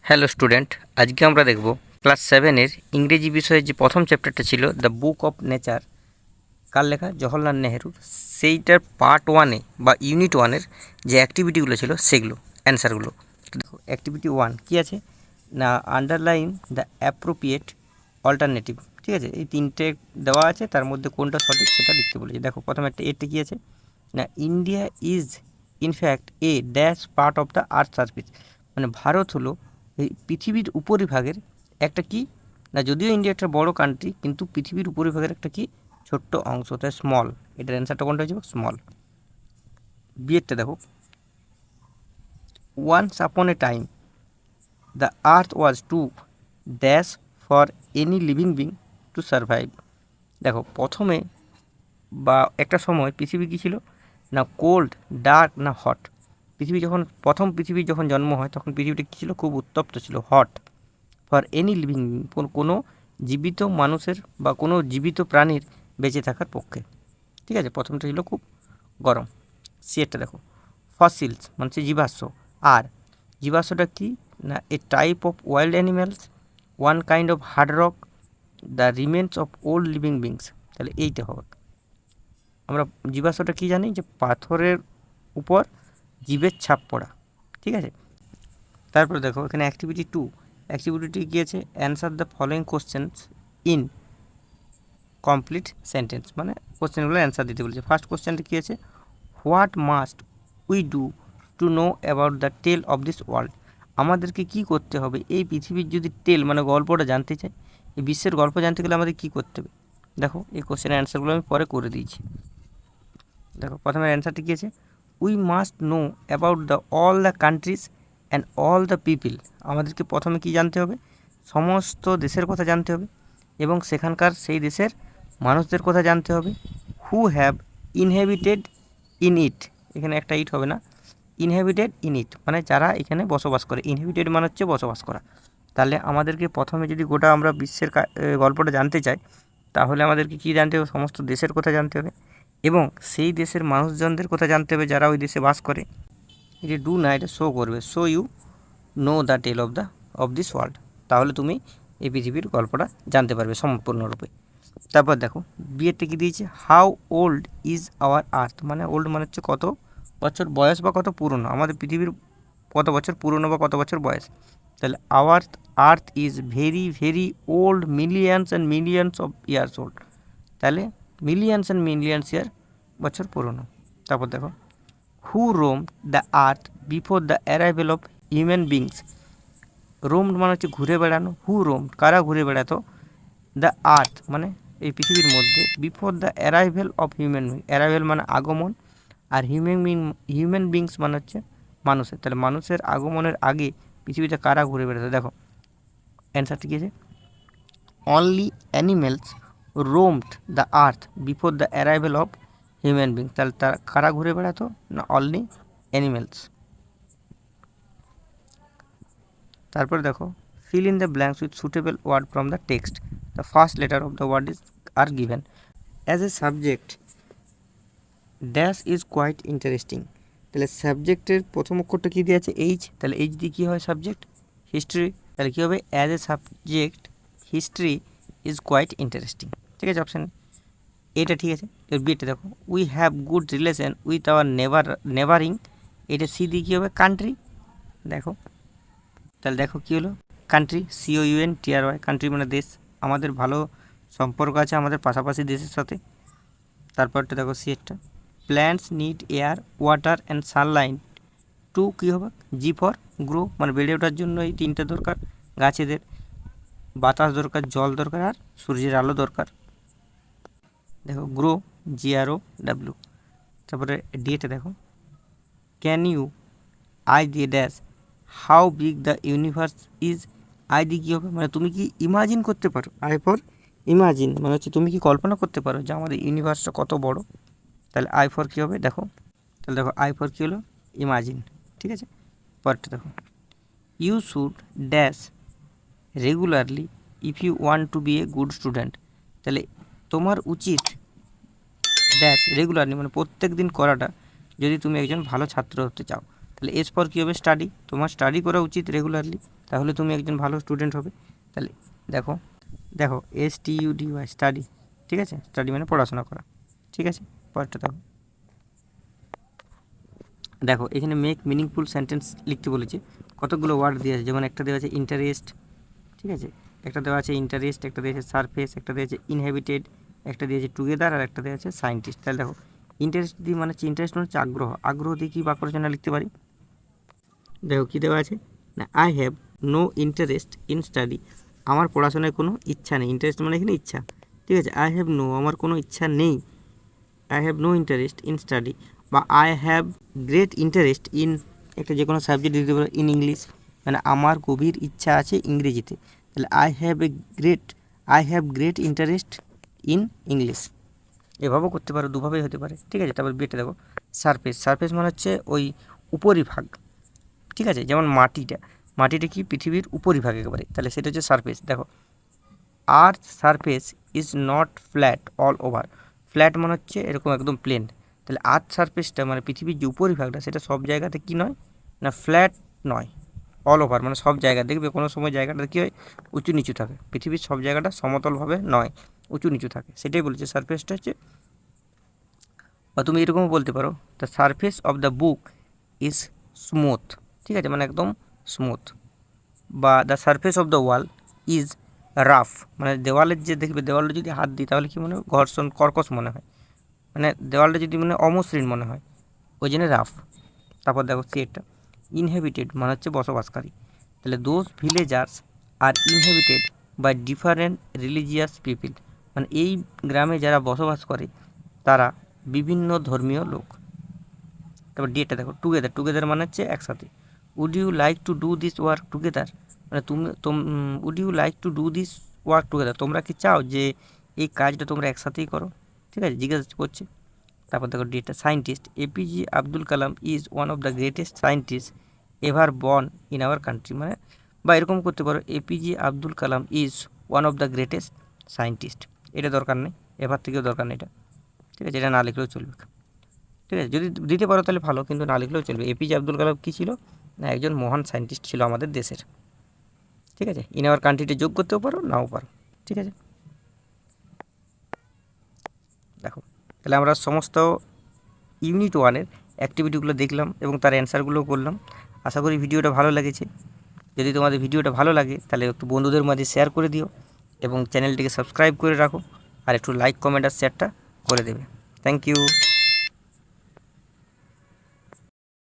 Hello student, আজকে আমরা দেখব ক্লাস 7-এর ইংরেজি বিষয়ে যে প্রথম চ্যাপ্টারটা ছিল দ্য বুক অফ নেচার। কার লেখা? জওহরলাল নেহেরুর। সেইটার পার্ট 1-এ বা ইউনিট 1-এর যে অ্যাক্টিভিটিগুলো ছিল সেগুলো অ্যান্সারগুলো। দেখো অ্যাক্টিভিটি 1 কী আছে না, আন্ডারলাইন দ্য অ্যাপ্রোপ্রিয়েট অল্টারনেটিভ। ঠিক আছে, এই তিনটে দেওয়া আছে, তার মধ্যে কোনটা সঠিক সেটা লিখতে বলেছে। দেখো প্রথমে একটা এতে কী আছে না, India is in fact a dash part of the earth surface. মানে ভারত হলো এই পৃথিবীর উপরিভাগের একটা কি না, যদিও ইন্ডিয়া একটা বড় কান্ট্রি কিন্তু পৃথিবীর উপরিভাগের একটা কি ছোট্ট অংশ, তাই স্মল। এটার অ্যান্সারটা কোনটা হয়ে যাবে? স্মল। বিয়েরটা দেখো, once upon a time the earth was too dash for any living being to survive. দেখো প্রথমে বা একটা সময় পৃথিবী কী ছিল না, কোল্ড, ডার্ক না হট। পৃথিবী যখন জন্ম হয় তখন পৃথিবীটা কী ছিল? খুব উত্তপ্ত ছিল, হট। ফর এনি লিভিং, কোনো জীবিত মানুষের বা কোনো জীবিত প্রাণীর বেঁচে থাকার পক্ষে। ঠিক আছে, প্রথমটা ছিল খুব গরম। সিয়েরটা দেখো, ফসিলস মানে হচ্ছে জীবাশ্ম। আর জীবাশ্মটা কি না, a type of wild animals, one kind of hard rock, the remains of old living beings. তাহলে এইটা হবে। আমরা জীবাশ্মটা কী জানি যে পাথরের উপর জীবের ছাপ পড়া। ঠিক আছে, তারপরে দেখো এখানে অ্যাক্টিভিটি 2। অ্যাক্টিভিটি কী আছে? Answer the following questions in complete sentence. মানে কোশ্চেনগুলো অ্যান্সার দিতে বলেছে। ফার্স্ট কোশ্চেনটা কী আছে? What must we do to know about the tale of this world. আমাদেরকে কি করতে হবে এই পৃথিবীর যদি টেল মানে গল্পটা জানতে চাই, এই বিশ্বের গল্প জানতে গেলে আমাদের কী করতে হবে? দেখো এই কোশ্চেনের অ্যান্সারগুলো আমি পরে করে দিয়েছি। দেখো প্রথমে অ্যান্সারটি কী আছে? We must know about the all the countries and all the people. আমাদেরকে প্রথমে কি জানতে হবে? সমস্ত দেশের কথা জানতে হবে এবং সেখানকার সেই দেশের মানুষদের কথা জানতে হবে। Who have inhabited in it, এখানে একটা ইট হবে না, ইনহ্যাবিটেড ইন ইট মানে যারা এখানে বসবাস করে। ইনহ্যাবিটেড মানে হচ্ছে বসবাস করা। তাহলে আমাদেরকে প্রথমে যদি গোটা আমরা বিশ্বের গল্পটা জানতে চাই, তাহলে আমাদেরকে কী জানতে হবে? সমস্ত দেশের কথা জানতে হবে এবং সেই দেশের মানুষজনদের কথা জানতে হবে যারা ওই দেশে বাস করে। এটা ডু না, এটা শো করবে, show you know the tale of this world. তাহলে তুমি এই পৃথিবীর গল্পটা জানতে পারবে সম্পূর্ণরূপে। তারপর দেখো বিয়েরটা কী দিয়েছে? হাউ ওল্ড ইজ আওয়ার আর্থ। মানে ওল্ড মানে হচ্ছে কত বছর বয়স বা কত পুরনো, আমাদের পৃথিবীর কত বছর পুরনো বা কত বছর বয়স। তাহলে our earth is very very old, millions and millions of years old. তাহলে মিলিয়ন্স অ্যান্ড মিলিয়ন্স ইয়ার বছর পুরনো। তারপর দেখো, who roam the earth before the arrival of human beings. Roam মানে হচ্ছে ঘুরে বেড়ানো। হু রোম কারা ঘুরে বেড়াতো? দ্য আর্থ মানে এই পৃথিবীর মধ্যে, before the arrival of human being, arrival মানে আগমন, আর হিউম্যান বিংস মানে হচ্ছে মানুষের। তাহলে মানুষের আগমনের আগে পৃথিবীতে কারা ঘুরে বেড়াতো? দেখো অ্যান্সারটি কী আছে? Only animals roamed the earth before the arrival of human being. তাহলে তারা কারা ঘুরে বেড়াতো না? Only animals. তারপরে দেখো, fill in the blanks with suitable word from the text, the first letter of the word is are given as a subject dash is quite interesting. তাহলে সাবজেক্টের প্রথম অক্ষরটা কী দিয়ে আছে? এইচ। তাহলে এইচ দিয়ে কী হয়? Subject history. তাহলে কী হবে? As a subject history is quite interesting. ঠিক আছে, অপশান এটা ঠিক আছে। এর বিটা দেখো, we have good relation with our neighbouring, এটা সি দিয়ে কী হবে? কান্ট্রি। দেখো তাহলে দেখো কী হলো? কান্ট্রি, COUNTRY, কান্ট্রি মানে দেশ। আমাদের ভালো সম্পর্ক আছে আমাদের পাশাপাশি দেশের সাথে। তারপরটা দেখো সিএরটা, plants need air water and sunlight to কী হবে? জি ফর গ্রো, মানে বেড়ে ওঠার জন্য এই তিনটে দরকার গাছেদের, বাতাস দরকার, জল দরকার, আর সূর্যের আলো দরকার। দেখো গ্রো, GROW। তারপরে ডিএটা দেখো, ক্যান ইউ আই দিয়ে dash how big the universe is. I দিয়ে কী হবে? মানে তুমি কি ইমাজিন করতে পারো? আই ফর ইমাজিন মানে হচ্ছে তুমি কি কল্পনা করতে পারো যে আমাদের ইউনিভার্সটা কত বড়। তাহলে আই ফর কী হবে? দেখো তাহলে দেখো আই ফর কী হলো? ইমাজিন। ঠিক আছে, পরেরটা দেখো, you should dash regularly if you want to be a good student. তাহলে তোমার উচিত ড্যাশ রেগুলারলি মানে প্রত্যেক দিন করাটা যদি তুমি একজন ভালো ছাত্র হতে চাও। তাহলে এস ফর কী হবে? স্টাডি, তোমার স্টাডি করা উচিত রেগুলারলি। তাহলে তুমি একজন ভালো স্টুডেন্ট হবে। তাহলে দেখো দেখো STUDY স্টাডি, ঠিক আছে, স্টাডি মানে পড়াশোনা করা, ঠিক আছে। পরেরটা দেখো, দেখো এখানে মেক মিনিংফুল সেন্টেন্স লিখতে বলেছে, কতগুলো ওয়ার্ড দেওয়া আছে, যেমন একটা দেওয়া আছে ইন্টারেস্ট, ঠিক আছে, একটা দেওয়া আছে ইন্টারেস্ট, একটা দেওয়া আছে সারফেস, একটা দেওয়া আছে ইনহ্যাবিটেড, একটা দিয়েছে টুগেদার, আর একটা দেওয়া আছে সায়েন্টিস্ট। তাহলে দেখো ইন্টারেস্ট দিয়ে মানে হচ্ছে, ইন্টারেস্ট মানে হচ্ছে আগ্রহ, আগ্রহ দিয়ে কী বাক্য রচনা লিখতে পারি, দেখো কী দেওয়া আছে না, I have no interest in study, আমার পড়াশোনায় কোনো ইচ্ছা নেই, ইন্টারেস্ট মানে এখানে ইচ্ছা, ঠিক আছে। আই হ্যাভ নো, আমার কোনো ইচ্ছা নেই, I have no interest in study, বা I have great interest in, একটা যে কোনো সাবজেক্ট দিতে পারো, ইন ইংলিশ, মানে আমার গভীর ইচ্ছা আছে ইংরেজিতে, তাহলে I have great interest in English. এভাবেও করতে পারো, দুভাবেই হতে পারে, ঠিক আছে। তারপর বিয়েটা দেখো, সারফেস, সারফেস মানে হচ্ছে ওই উপরিভাগ, ঠিক আছে, যেমন মাটিটা কি পৃথিবীর উপরিভাগ একেবারে, তাহলে সেটা হচ্ছে সারফেস। দেখো earth surface is not flat all over, flat মানে হচ্ছে এরকম একদম প্লেন, তাহলে আর্থ সারফেসটা মানে পৃথিবীর যে উপরিভাগটা সেটা সব জায়গাতে কি নয় না, ফ্ল্যাট নয়, অল ওভার মানে সব জায়গা, দেখবে কোনো সময় জায়গাটা কী হয়, উঁচু নিচু থাকে, পৃথিবীর সব জায়গাটা সমতলভাবে নয়, উঁচু নিচু থাকে, সেটাই বলেছে সারফেসটা হচ্ছে। বা তুমি এরকমও বলতে পারো, the surface of the book is smooth, ঠিক আছে, মানে একদম স্মুথ। বা the surface of the wall is rough, মানে দেওয়ালের যে দেখবে, দেওয়ালে যদি হাত দিই তাহলে কী মনে হয়, ঘর্ষণ কর্কশ মনে হয়, মানে দেওয়ালটা যদি মানে অমসৃণ মনে হয়, ওই জন্য রাফ। তারপর দেখো সিটা, ইনহেবিটেড মানে হচ্ছে বসবাসকারী, তাহলে those villagers are inhabited by different religious people, মানে এই গ্রামে যারা বসবাস করে তারা বিভিন্ন ধর্মীয় লোক। তারপর ডিটা দেখো, টুগেদার, টুগেদার মানে হচ্ছে একসাথে, would you like to do this work together, মানে would you like to do this work together, তোমরা কি চাও যে এই কাজটা তোমরা একসাথেই করো, ঠিক আছে, জিজ্ঞাসা করছে। তারপর দেখো ডিটা, scientist, APJ Abdul Kalam is one of the greatest scientist ever born in our country, মানে বা এরকম করতে পারো, APJ Abdul Kalam is one of the greatest scientist, এটা দরকার নেই, এভার থেকেও দরকার নেই এটা, ঠিক আছে, এটা না লিখলেও চলবে, ঠিক আছে, যদি দিতে পারো তাহলে ভালো, কিন্তু না লিখলেও চলবে। এপিজে আব্দুল কালাম কী ছিল না, একজন মহান সায়েন্টিস্ট ছিল আমাদের দেশের, ঠিক আছে। ইন আওয়ার কান্ট্রিতে যোগ করতেও পারো, নাও পারো, ঠিক আছে। দেখো তাহলে আমরা সমস্ত ইউনিট 1-এর অ্যাক্টিভিটিগুলো দেখলাম এবং তার অ্যান্সারগুলোও করলাম। আশা করি ভিডিওটা ভালো লেগেছে। যদি তোমাদের ভিডিওটা ভালো লাগে তাহলে একটু বন্ধুদের মাঝে শেয়ার করে দিও এবং চ্যানেলটিকে সাবস্ক্রাইব করে রাখো, আর একটু লাইক কমেন্ট আর শেয়ারটা করে দেবে। Thank you.